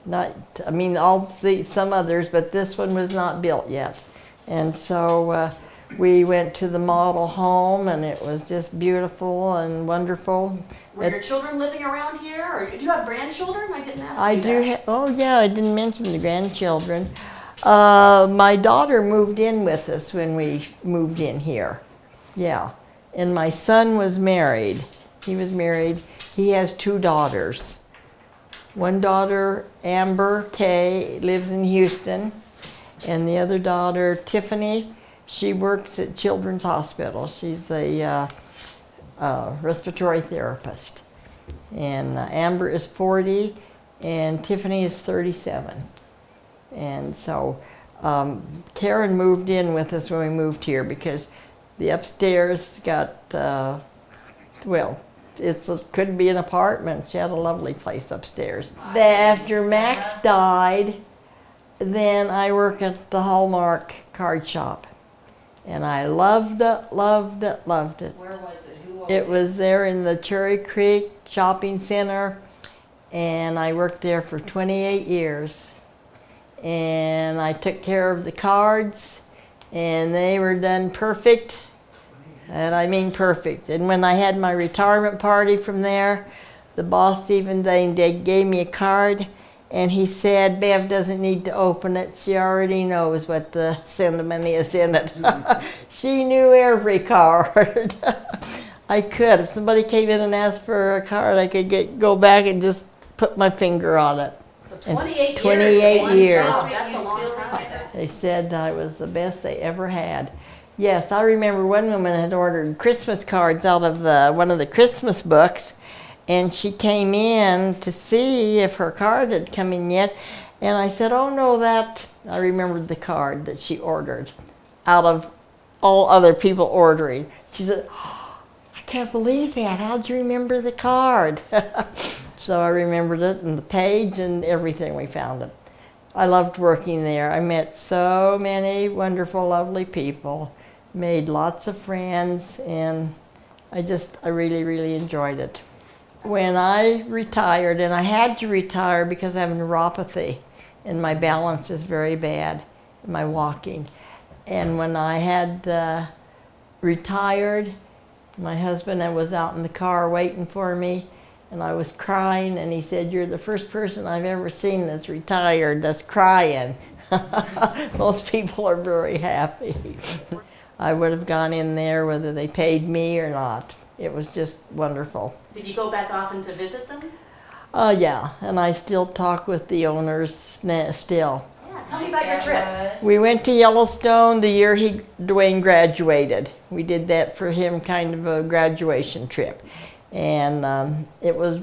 Some others, but this one was not built yet. And so we went to the model home, and it was just beautiful and wonderful. were your children living around here, or do you have grandchildren? I didn't ask you I that. do. Oh yeah, I didn't mention the grandchildren. My daughter moved in with us when we moved in here. Yeah, and my son was married. He was married. He has 2 daughters. One daughter, Amber Kay, lives in Houston, and the other daughter, Tiffany, she works at Children's Hospital. She's a respiratory therapist. And Amber is 40, and Tiffany is 37. And so Karen moved in with us when we moved here because the upstairs got, it could be an apartment. She had a lovely place upstairs. After Max died, then I worked at the Hallmark card shop. And I loved it, loved it, loved it. Where was it? Who owned It was there in the Cherry Creek Shopping Center, and I worked there for 28 years. And I took care of the cards, and they were done perfect. And I mean perfect. And when I had my retirement party from there, the boss they gave me a card, and he said, "Bev doesn't need to open it. She already knows what the sentiment is in it." She knew every card. I could. If somebody came in and asked for a card, I could go back and just put my finger on it. So 28 28 years. years. Wow, You that's a long still time. remember? They said I was the best they ever had. Yes, I remember one woman had ordered Christmas cards out of one of the Christmas books, and she came in to see if her card had come in yet, And I said, oh no, I remembered the card that she ordered out of all other people ordering. She said, oh, I can't believe that. How'd you remember the card? So I remembered it and the page and everything, we found it. I loved working there. I met so many wonderful, lovely people, made lots of friends, and I really, really enjoyed it. When I retired, and I had to retire because I have neuropathy, and my balance is very bad, my walking. And when I had retired, my husband was out in the car waiting for me, and I was crying, and he said, you're the first person I've ever seen that's retired that's crying. Most people are very happy. I would have gone in there whether they paid me or not. It was just wonderful. Did you go back often to visit them? Yeah, and I still talk with the owners still. Yeah, tell me about your trips. We went to Yellowstone the year Dwayne graduated. We did that for him, kind of a graduation trip. And it was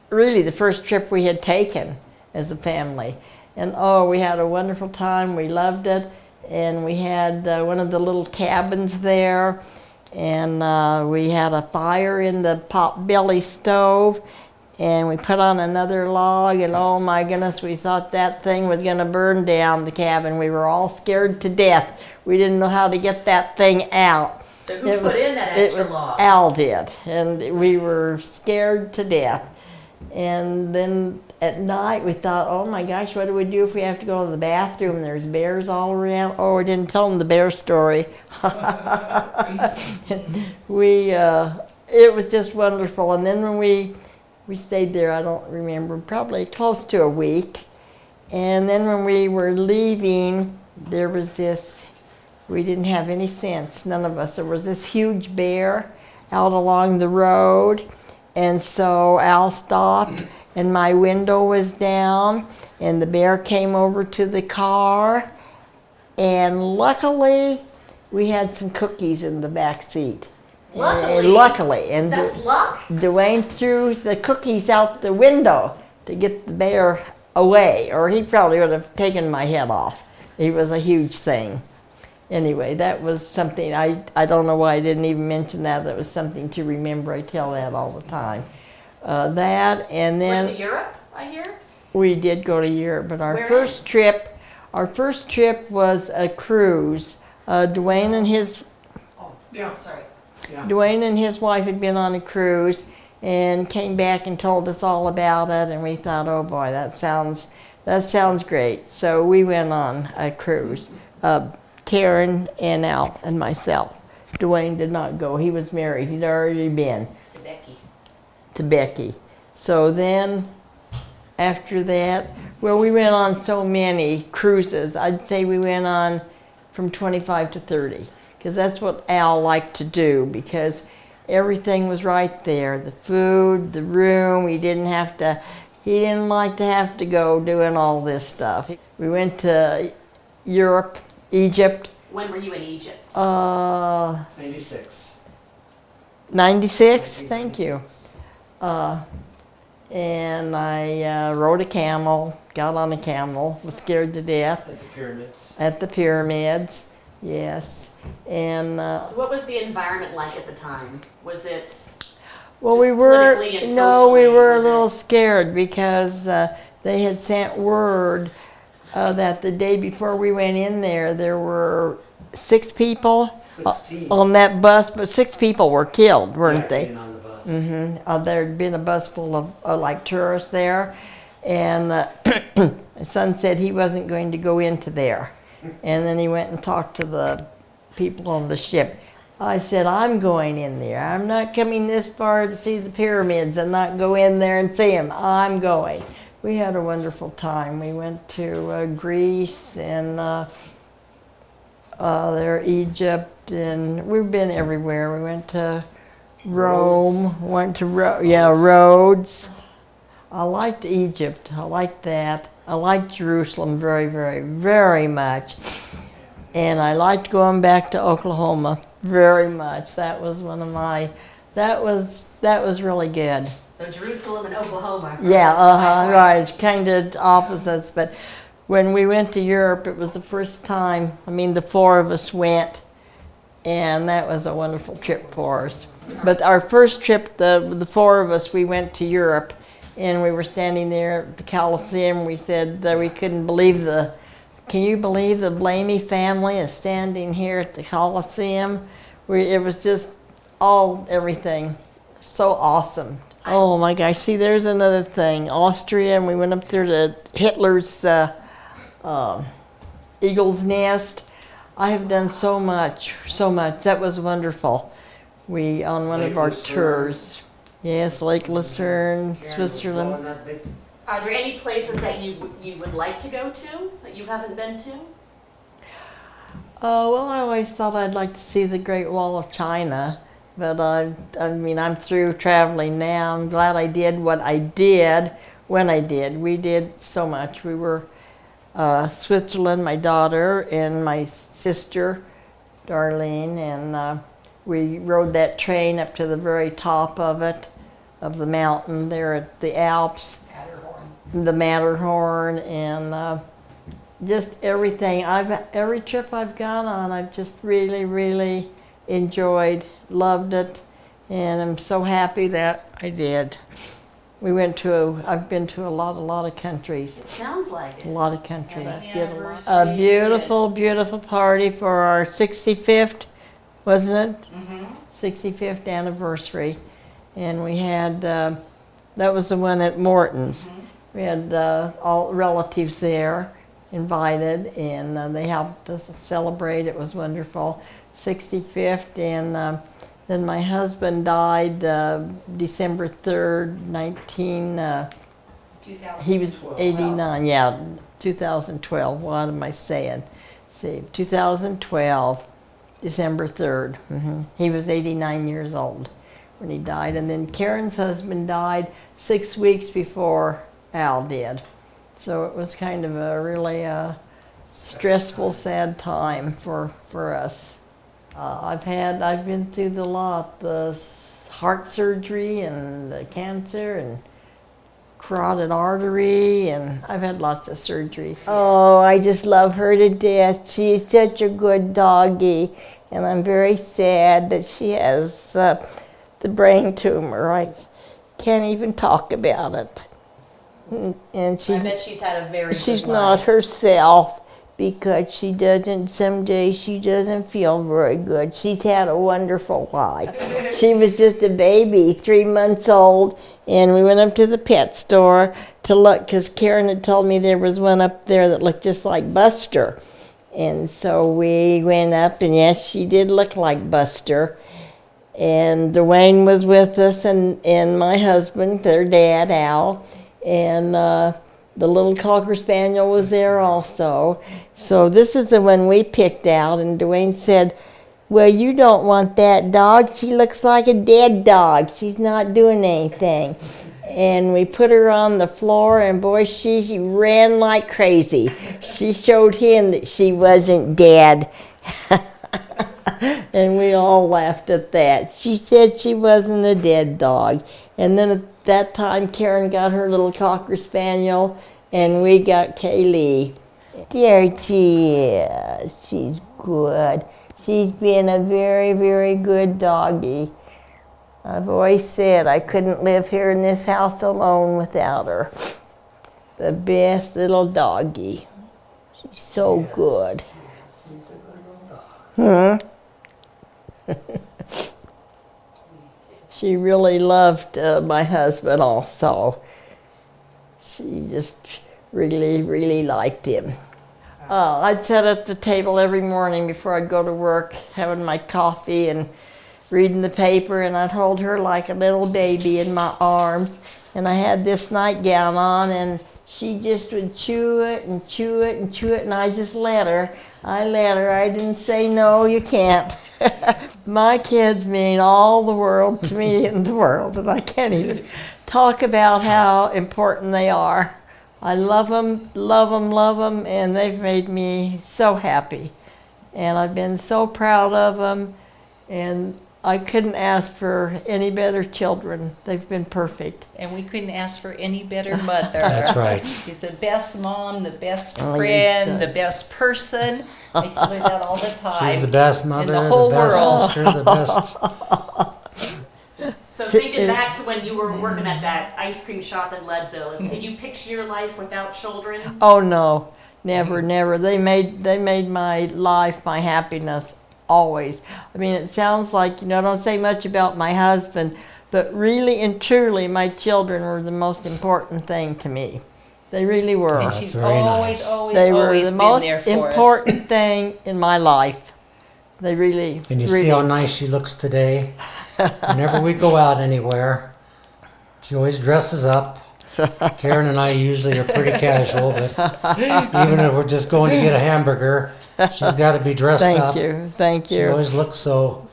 really the first trip we had taken as a family. And oh, we had a wonderful time. We loved it. And we had one of the little cabins there. And we had a fire in the pot-belly stove. And we put on another log, and oh my goodness, we thought that thing was going to burn down the cabin. We were all scared to death. We didn't know how to get that thing out. So who put in that extra log? Al did, and we were scared to death. And then at night we thought, oh my gosh, what do we do if we have to go to the bathroom? There's bears all around. Oh, we didn't tell them the bear story. It was just wonderful. And then when we stayed there, I don't remember, probably close to a week. And then when we were leaving, there was this, we didn't have any sense, none of us. There was this huge bear out along the road. And so Al stopped, and my window was down, and the bear came over to the car. And luckily, we had some cookies in the back seat. Luckily? Luckily. And That's luck. Dwayne threw the cookies out the window to get the bear away, or he probably would have taken my head off. It was a huge thing. Anyway, that was something, I don't know why I didn't even mention that. That was something to remember. I tell that all the time. That, and then Went to Europe, I hear? we did go to Europe, but our Where first trip was a cruise. Dwayne and his Yeah. Sorry. Yeah. Dwayne and his wife had been on a cruise and came back and told us all about it, and we thought, oh boy, that sounds great. So we went on a cruise, Karen and Al and myself. Dwayne did not go. He was married. He'd already been to Becky. So then after that, well, we went on so many cruises. I'd say we went on from 25 to 30. Because that's what Al liked to do, because everything was right there. The food, the room, he didn't like to have to go doing all this stuff. We went to Europe, Egypt. When were you in Egypt? 96. 96, thank you. And I rode a camel, got on a camel, was scared to death. At the pyramids. At the pyramids. Yes, and So what was the environment like at the time? Was it well, just we were politically and no, we socially, were a was little it- scared because they had sent word that the day before we went in there were 6 people 16. on that bus, but 6 people were killed, weren't Yeah, they? being on the bus. There'd been a bus full of like tourists there, and my son said he wasn't going to go into there. And then he went and talked to the people on the ship. I said, I'm going in there. I'm not coming this far to see the pyramids and not go in there and see them. I'm going. We had a wonderful time. We went to Greece and there Egypt, and we've been everywhere. We went to Rome, Rhodes. I liked Egypt. I liked that. I liked Jerusalem very, very, very much. And I liked going back to Oklahoma very much. That was one of my, that was really good. So Jerusalem and Oklahoma. Yeah, Likewise. right, kind of opposites, but when we went to Europe, it was the first time, I mean, the four of us went, and that was a wonderful trip for us. But our first trip, the four of us, we went to Europe, and we were standing there at the Coliseum. We said we couldn't believe can you believe the Blamey family is standing here at the Coliseum? It was just everything, so awesome. Oh my gosh, see, there's another thing. Austria, and we went up there to Hitler's Eagle's Nest. I have done so much. That was wonderful. On one of our tours. Yes, Lake Lucerne, Switzerland. Are there any places that you would like to go to that you haven't been to? Well, I always thought I'd like to see the Great Wall of China, but I mean, I'm through traveling now. I'm glad I did what I did when I did. We did so much. We were Switzerland, my daughter and my sister, Darlene, and we rode that train up to the very top of the mountain there at the Alps. The Matterhorn, and just everything. Every trip I've gone on, I've just really, really enjoyed, loved it, and I'm so happy that I did. I've been to a lot of countries. It sounds like it. A lot of countries. Wedding Did anniversary. a beautiful, beautiful party for our 65th, wasn't it? Mm-hmm. 65th anniversary, and we had that was the one at Morton's. Mm-hmm. We had all relatives there invited, and they helped us celebrate. It was wonderful. 65th, and then my husband died December 3rd, he was 89, yeah, 2012. What am I saying? See, 2012, December 3rd. He was 89 years old when he died, and then Karen's husband died 6 weeks before Al did. So it was kind of a really stressful, sad time for us. I've been through the lot, the heart surgery and the cancer and carotid artery, and I've had lots of surgeries. Oh, I just love her to death. She's such a good doggie, and I'm very sad that she has the brain tumor. I can't even talk about it. And I bet she's had a very she's good not life. herself because some days she doesn't feel very good. She's had a wonderful life. She was just a baby, 3 months old, and we went up to the pet store to look because Karen had told me there was one up there that looked just like Buster. And so we went up, and yes, she did look like Buster. And Dwayne was with us, and my husband, their dad, Al, and the little Cocker Spaniel was there also. So this is the one we picked out, and Dwayne said, well, you don't want that dog. She looks like a dead dog. She's not doing anything. And we put her on the floor, and boy, she ran like crazy. She showed him that she wasn't dead. And we all laughed at that. She said she wasn't a dead dog. And then at that time, Karen got her little Cocker Spaniel, and we got Kaylee. There she is. She's good. She's been a very, very good doggie. I've always said I couldn't live here in this house alone without her. The best little doggie. She's so good. She's a good little dog. She really loved my husband also. She just really, really liked him. I'd sit at the table every morning before I'd go to work, having my coffee and reading the paper, and I'd hold her like a little baby in my arms. And I had this nightgown on, and she just would chew it and chew it and chew it, and I just let her. I didn't say, no, you can't. My kids mean all the world to me in the world, and I can't even talk about how important they are. I love them, and they've made me so happy. And I've been so proud of them, and I couldn't ask for any better children. They've been perfect. And we couldn't ask for any better mother. That's right. She's the best mom, the best Oh, friend, yes. the best person. I tell her that all the time. She's the best mother, the whole the best world. sister, the best. So thinking back to when you were working at that ice cream shop in Leadville, can you picture your life without children? Oh no, never, never. They made my life, my happiness, always. I mean, it sounds like, I don't say much about my husband, but really and truly, my children were the most important thing to me. They really were. And That's she's very always, nice. always, They were always the been most there for us. important thing in my life. They really, And you really. see how nice she looks today? Whenever we go out anywhere, she always dresses up. Karen and I usually are pretty casual, but even if we're just going to get a hamburger, she's got to be dressed up. Thank She you. always looks so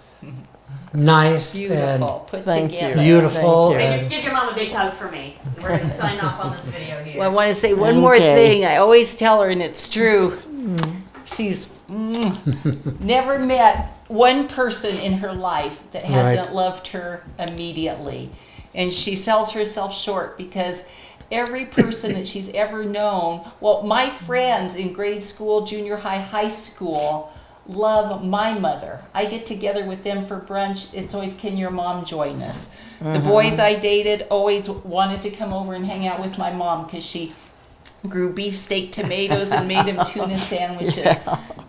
nice Beautiful, put Thank you. together. and beautiful. Thank you. Hey, And give your mom a big hug for me. We're going to sign off on this video here. Well, I want to say one more Okay. thing. I always tell her, and it's true. She's never met one person in her life that hasn't Right. loved her immediately. And she sells herself short because every person that she's ever known, well, my friends in grade school, junior high, high school, love my mother. I get together with them for brunch. It's always, can your mom join us? The boys I dated always wanted to come over and hang out with my mom because she grew beefsteak tomatoes and made them tuna sandwiches.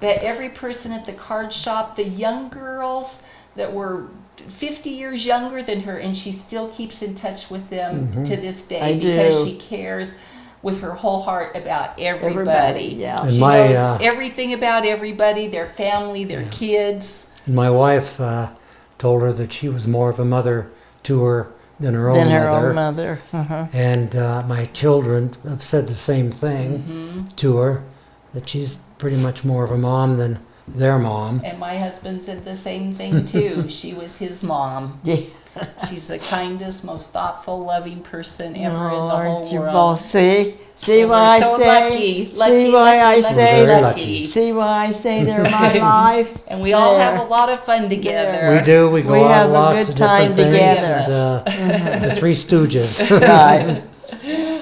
But every person at the card shop, the young girls that were 50 years younger than her, and she still keeps in touch with them to this day I because do. she cares with her whole heart about everybody. Yeah. And She my, knows everything about everybody, their family, their kids. And my wife told her that she was more of a mother to her than her own Than her mother. own mother. Uh-huh. And my children have said the same thing Mm-hmm. to her, that she's pretty much more of a mom than their mom. And my husband said the same thing too. She was his mom. Yeah. She's the kindest, most thoughtful, loving person ever in the Aren't whole you world. both? See And why we're I so say? lucky, See lucky, why I lucky, say? Very lucky. lucky. See why I say they're my life? And we all There. have a lot of fun together. We do. We go We out have a lots good of different time things. together. And, the Three Stooges. Right.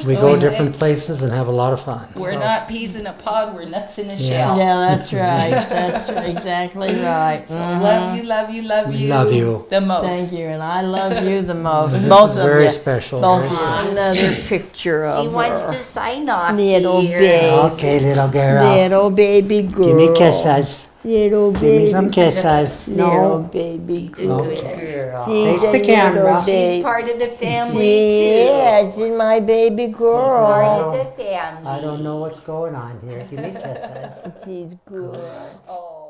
We go Always different places and have a lot of fun. We're So, not peas in a pod, we're nuts in a Yeah. shell. Yeah, that's right. That's exactly right. So love you, love you, love We you. love you. The most. Thank you, and I love you the most. This Both is of very you. special. Both Very of special. you. Another picture of She wants her. to sign off Little here. baby. Okay, little girl. Little baby girl. Give me kisses. Little Give baby. me some kisses. Little No. baby She's a girl. good girl. She's Face the a camera. little She's baby. part of the family Yeah, too. she's my baby Part girl. of the family. I don't know what's going on here. Give me kisses. She's good. Oh.